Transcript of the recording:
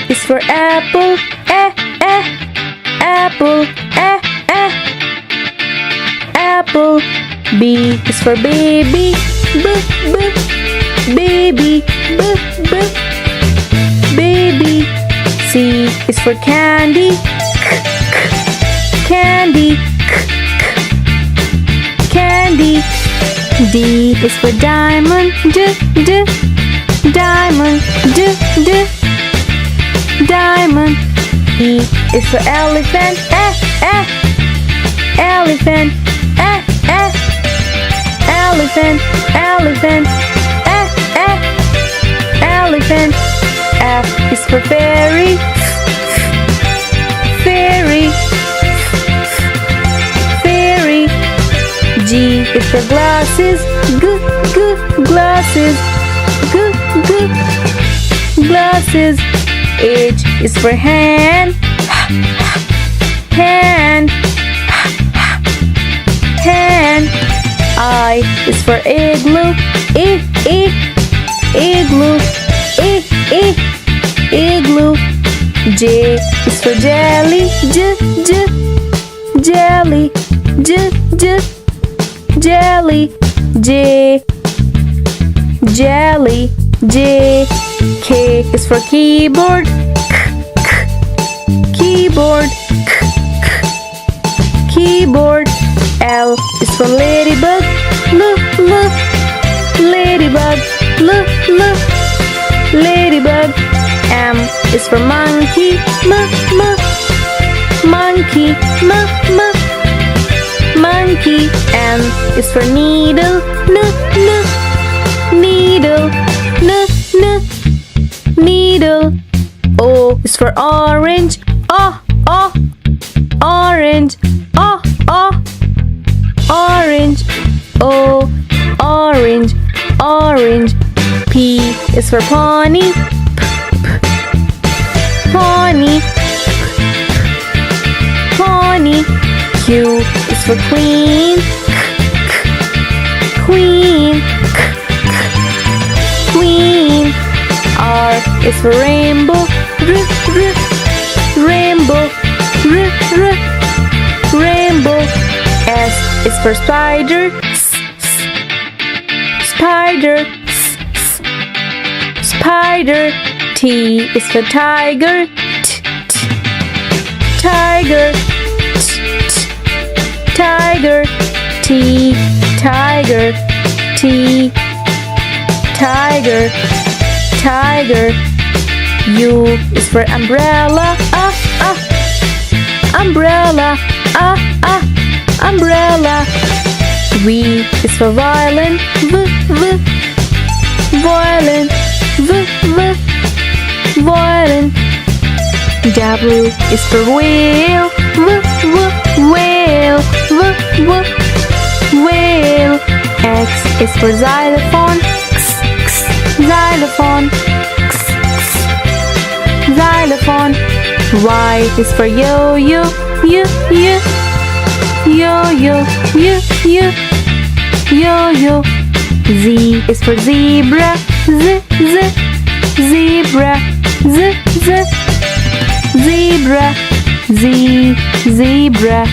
is for apple, apple, apple. B is for baby, baby, baby. C is for candy, candy, candy. D is for diamond, diamond, diamond. E is for elephant, elephant, elephant, elephant, elephant. F is for fairy, fairy, fairy. G is for glasses, glasses, glasses. H is for hand, hand, hand. I is for igloo, igloo, igloo. J is for jelly, jelly, jelly. J, jelly. J. K is for keyboard, keyboard, keyboard. L is for ladybug, ladybug, ladybug. M is for monkey, monkey, monkey. N is for needle, needle, needle. O is for orange, orange, orange. O, orange, orange. P is for pony, pony, pony. Q is for queen, queen, queen. R is for rainbow, rainbow, rainbow. S is for spider, spider, spider. T is for tiger, tiger, tiger. T, tiger, T, tiger, tiger. U is for umbrella, umbrella, umbrella. V is for violin, violin, violin. W is for whale, whale, whale. X is for xylophone, xylophone, xylophone. Y is for yo-yo, yo-yo, yo-yo, yo-yo. Z is for zebra, zebra, zebra. Z, zebra.